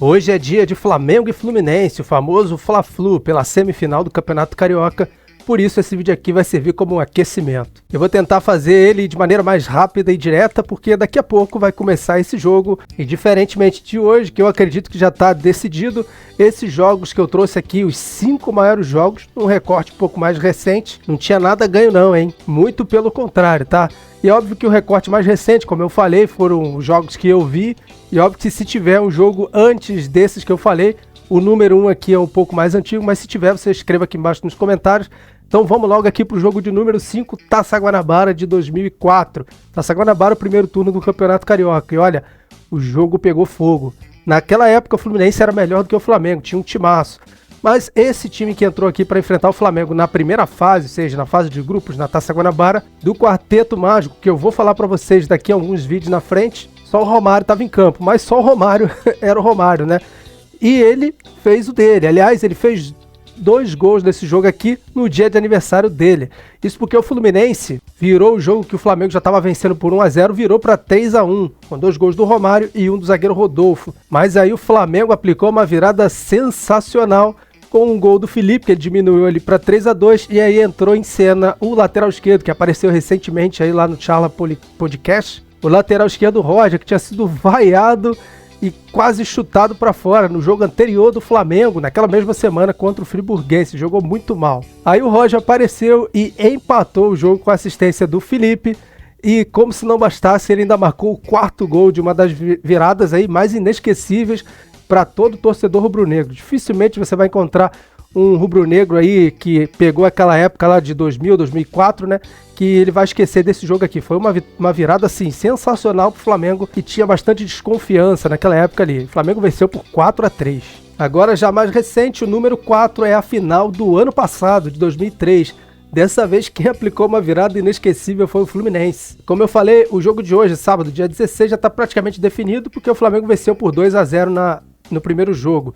Hoje é dia de Flamengo e Fluminense, o famoso Fla-Flu, pela semifinal do Campeonato Carioca. Por isso esse vídeo aqui vai servir como um aquecimento. Eu vou tentar fazer ele de maneira mais rápida e direta, porque daqui a pouco vai começar esse jogo. E diferentemente de hoje, que eu acredito que já está decidido, esses jogos que eu trouxe aqui, os 5 maiores jogos, um recorte um pouco mais recente, não tinha nada ganho não, hein? Muito pelo contrário, tá? E óbvio que o recorte mais recente, como eu falei, foram os jogos que eu vi. E óbvio que se tiver um jogo antes desses que eu falei, o número 1 aqui é um pouco mais antigo, mas se tiver, você escreva aqui embaixo nos comentários. Então vamos logo aqui para o jogo de número 5, Taça Guanabara de 2004. Taça Guanabara, o primeiro turno do Campeonato Carioca. E olha, o jogo pegou fogo. Naquela época o Fluminense era melhor do que o Flamengo, tinha um timaço. Mas esse time que entrou aqui para enfrentar o Flamengo na primeira fase, ou seja, na fase de grupos, na Taça Guanabara, do Quarteto Mágico, que eu vou falar para vocês daqui a alguns vídeos na frente, só o Romário estava em campo, mas só o Romário era o Romário, né? E ele fez o dele. Aliás, ele fez 2 gols desse jogo aqui no dia de aniversário dele. Isso porque o Fluminense virou o jogo que o Flamengo já estava vencendo por 1-0, virou para 3-1, com 2 gols do Romário e um do zagueiro Rodolfo. Mas aí o Flamengo aplicou uma virada sensacional com um gol do Felipe, que ele diminuiu ali para 3-2, e aí entrou em cena o lateral esquerdo, que apareceu recentemente aí lá no Charla Podcast, o lateral esquerdo Roger, que tinha sido vaiado e quase chutado para fora no jogo anterior do Flamengo, naquela mesma semana contra o Friburguense, jogou muito mal. Aí o Roger apareceu e empatou o jogo com a assistência do Felipe, e como se não bastasse, ele ainda marcou o 4º gol de uma das viradas aí mais inesquecíveis para todo torcedor rubro-negro. Dificilmente você vai encontrar um rubro-negro aí que pegou aquela época lá de 2000, 2004, né? Que ele vai esquecer desse jogo aqui. Foi uma virada, assim, sensacional pro Flamengo, que tinha bastante desconfiança naquela época ali. O Flamengo venceu por 4-3. Agora, já mais recente, o número 4 é a final do ano passado, de 2003. Dessa vez, quem aplicou uma virada inesquecível foi o Fluminense. Como eu falei, o jogo de hoje, sábado, dia 16, já está praticamente definido, porque o Flamengo venceu por 2-0 no primeiro jogo.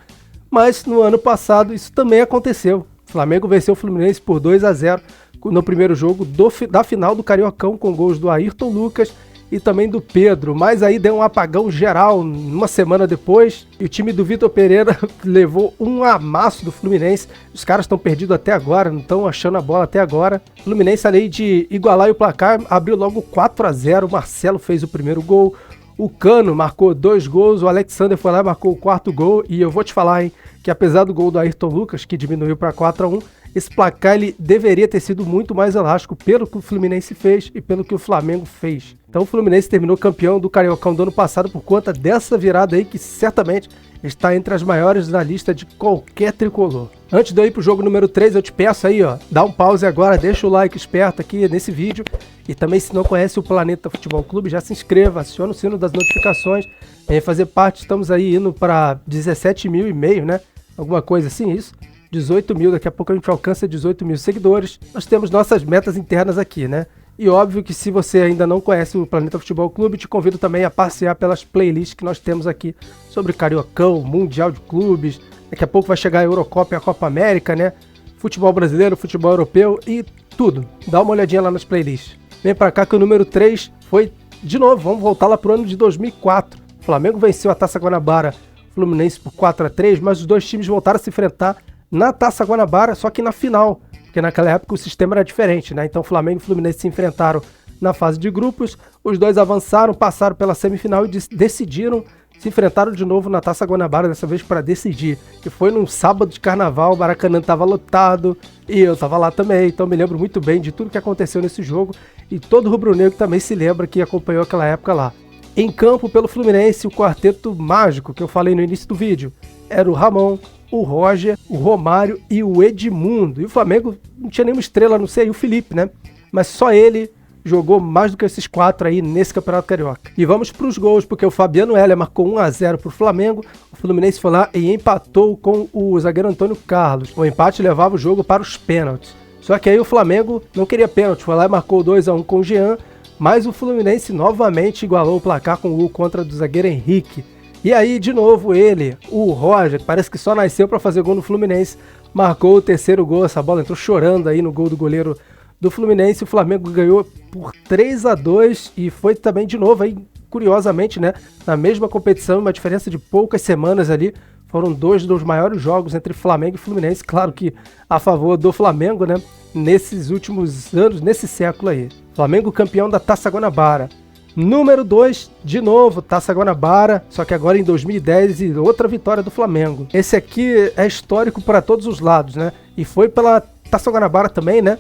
Mas no ano passado isso também aconteceu. O Flamengo venceu o Fluminense por 2-0 no primeiro jogo da final do Cariocão, com gols do Ayrton Lucas e também do Pedro. Mas aí deu um apagão geral uma semana depois e o time do Vitor Pereira levou um amasso do Fluminense. Os caras estão perdidos até agora, não estão achando a bola até agora. O Fluminense, além de igualar o placar, abriu logo 4-0. O Marcelo fez o primeiro gol. O Cano marcou 2 gols, o Alexander foi lá e marcou o 4º gol, e eu vou te falar, hein, que apesar do gol do Ayrton Lucas, que diminuiu para 4-1, esse placar ele deveria ter sido muito mais elástico pelo que o Fluminense fez e pelo que o Flamengo fez. Então o Fluminense terminou campeão do Cariocão do ano passado por conta dessa virada aí, que certamente está entre as maiores na lista de qualquer tricolor. Antes de eu ir pro jogo número 3, eu te peço aí, ó, dá um pause agora, deixa o like esperto aqui nesse vídeo. E também, se não conhece o Planeta Futebol Clube, já se inscreva, aciona o sino das notificações, venha fazer parte. Estamos aí indo para 17,5 mil, né? Alguma coisa assim, isso. 18 mil, daqui a pouco a gente alcança 18 mil seguidores. Nós temos nossas metas internas aqui, né? E óbvio que se você ainda não conhece o Planeta Futebol Clube, te convido também a passear pelas playlists que nós temos aqui sobre Cariocão, Mundial de Clubes. Daqui a pouco vai chegar a Eurocopa e a Copa América, né? Futebol brasileiro, futebol europeu e tudo. Dá uma olhadinha lá nas playlists. Vem pra cá que o número 3 foi, de novo, vamos voltar lá pro ano de 2004. O Flamengo venceu a Taça Guanabara, Fluminense por 4-3, mas os dois times voltaram a se enfrentar na Taça Guanabara, só que na final, porque naquela época o sistema era diferente, né? Então Flamengo e Fluminense se enfrentaram na fase de grupos, os dois avançaram, passaram pela semifinal e decidiram, se enfrentaram de novo na Taça Guanabara, dessa vez para decidir, que foi num sábado de carnaval, o Maracanã estava lotado, e eu estava lá também, então me lembro muito bem de tudo que aconteceu nesse jogo, e todo rubro-negro também se lembra que acompanhou aquela época lá. Em campo, pelo Fluminense, o quarteto mágico que eu falei no início do vídeo, era o Ramon, o Roger, o Romário e o Edmundo, e o Flamengo não tinha nenhuma estrela, não sei, o Felipe, né? Mas só ele jogou mais do que esses 4 aí nesse Campeonato Carioca. E vamos para os gols, porque o Fabiano Heller marcou 1-0 para o Flamengo, o Fluminense foi lá e empatou com o zagueiro Antônio Carlos. O empate levava o jogo para os pênaltis. Só que aí o Flamengo não queria pênalti, foi lá e marcou 2-1 com o Jean, mas o Fluminense novamente igualou o placar com o gol contra do zagueiro Henrique. E aí, de novo, ele, o Roger, que parece que só nasceu para fazer gol no Fluminense, marcou o 3º gol, essa bola entrou chorando aí no gol do goleiro do Fluminense. O Flamengo ganhou por 3-2 e foi também de novo aí curiosamente, né, na mesma competição, uma diferença de poucas semanas ali, foram dois dos maiores jogos entre Flamengo e Fluminense, claro que a favor do Flamengo, né, nesses últimos anos, nesse século aí. Flamengo campeão da Taça Guanabara. Número 2, de novo, Taça Guanabara, só que agora em 2010 e outra vitória do Flamengo. Esse aqui é histórico para todos os lados, né? E foi pela Taça Guanabara também, né?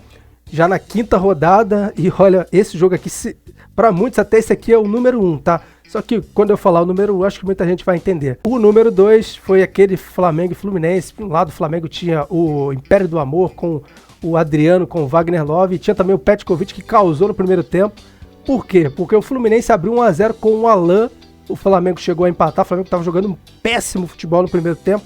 Já na 5ª rodada, e olha, esse jogo aqui, para muitos até esse aqui é o número 1, tá? Só que quando eu falar o número 1, acho que muita gente vai entender. O número 2 foi aquele Flamengo e Fluminense. De um lado o Flamengo tinha o Império do Amor com o Adriano, com o Wagner Love, e tinha também o Petkovic que causou no primeiro tempo. Por quê? Porque o Fluminense abriu 1 a 0 com o Alain, o Flamengo chegou a empatar, o Flamengo estava jogando um péssimo futebol no primeiro tempo,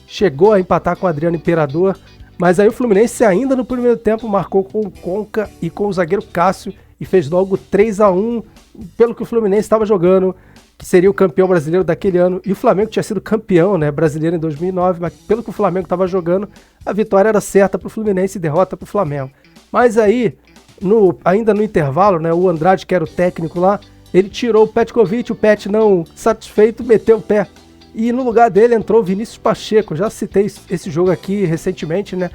chegou a empatar com o Adriano Imperador, mas aí o Fluminense ainda no primeiro tempo marcou com o Conca e com o zagueiro Cássio e fez logo 3 a 1 pelo que o Fluminense estava jogando, que seria o campeão brasileiro daquele ano, e o Flamengo tinha sido campeão, né, brasileiro em 2009, mas pelo que o Flamengo estava jogando, a vitória era certa para o Fluminense e derrota para o Flamengo. Mas aí, ainda no intervalo, né, o Andrade, que era o técnico lá, ele tirou o Petkovic, o Pet não satisfeito, meteu o pé. E no lugar dele entrou o Vinícius Pacheco. Já citei esse jogo aqui recentemente, né?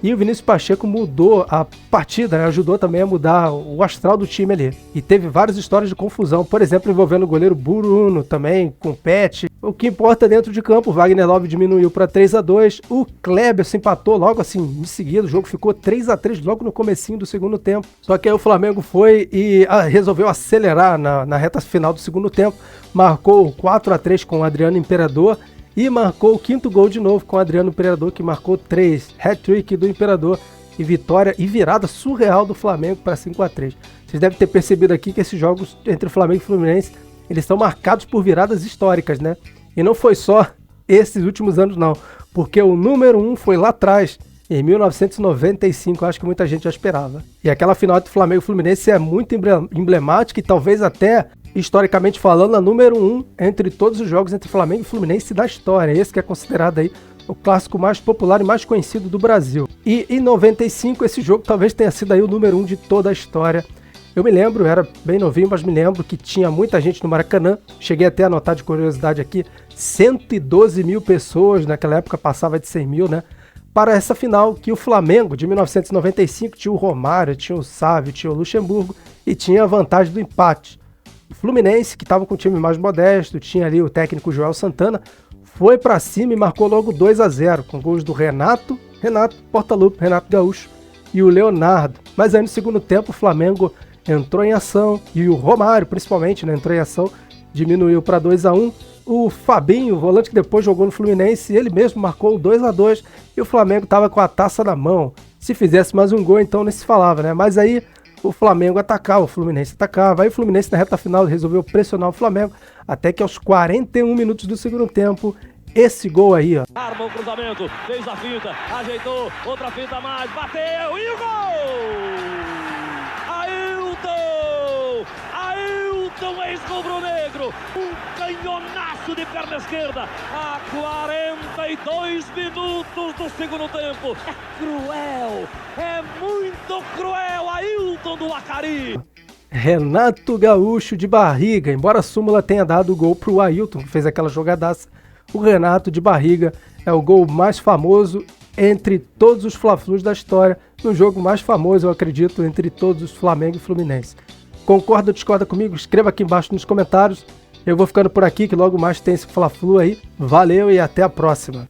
E o Vinícius Pacheco mudou a partida, né? Ajudou também a mudar o astral do time ali. E teve várias histórias de confusão, por exemplo, envolvendo o goleiro Bruno também, com o Pet. O que importa dentro de campo, o Wagner Love diminuiu para 3 a 2, o Kleber se empatou logo assim, em seguida, o jogo ficou 3 a 3 logo no comecinho do segundo tempo. Só que aí o Flamengo foi e resolveu acelerar na reta final do segundo tempo, marcou 4 a 3 com o Adriano Imperador, e marcou o 5º gol de novo com o Adriano Imperador, que marcou 3. Hat-trick do Imperador e vitória e virada surreal do Flamengo para 5 a 3. Vocês devem ter percebido aqui que esses jogos entre Flamengo e Fluminense, eles estão marcados por viradas históricas, né? E não foi só esses últimos anos não, porque o número 1 foi lá atrás, em 1995, acho que muita gente já esperava. E aquela final entre Flamengo e Fluminense é muito emblemática e talvez até, historicamente falando, a número 1 entre todos os jogos entre Flamengo e Fluminense da história. Esse que é considerado aí o clássico mais popular e mais conhecido do Brasil. E em 95 esse jogo talvez tenha sido aí o número 1 de toda a história. Eu me lembro, eu era bem novinho, mas me lembro que tinha muita gente no Maracanã. Cheguei até a anotar de curiosidade aqui, 112 mil pessoas, naquela época passava de 100 mil, né? Para essa final que o Flamengo de 1995 tinha o Romário, tinha o Sávio, tinha o Luxemburgo e tinha a vantagem do empate. O Fluminense, que estava com um time mais modesto, tinha ali o técnico Joel Santana, foi para cima e marcou logo 2 a 0 com gols do Renato Portaluppi, Renato Gaúcho e o Leonardo. Mas aí no segundo tempo o Flamengo entrou em ação e o Romário, principalmente, né, entrou em ação, diminuiu para 2 a 1. O Fabinho, o volante que depois jogou no Fluminense, ele mesmo marcou o 2 a 2 e o Flamengo estava com a taça na mão. Se fizesse mais um gol, então nem se falava, né? Mas aí o Flamengo atacava, o Fluminense atacava. Aí o Fluminense na reta final resolveu pressionar o Flamengo, até que aos 41 minutos do segundo tempo, esse gol aí, ó. Arma o cruzamento, fez a finta, ajeitou, outra finta a mais, bateu e o gol! Ailton, ex-rubro-negro, um canhonaço de perna esquerda, a 42 minutos do segundo tempo. É cruel, é muito cruel, Ailton do Acari. Renato Gaúcho de barriga, embora a súmula tenha dado o gol pro Ailton, que fez aquela jogadaça, o Renato de barriga é o gol mais famoso entre todos os Fla-Flus da história, no jogo mais famoso, eu acredito, entre todos os Flamengo e Fluminense. Concorda ou discorda comigo? Escreva aqui embaixo nos comentários. Eu vou ficando por aqui, que logo mais tem esse Fla-Flu aí. Valeu e até a próxima.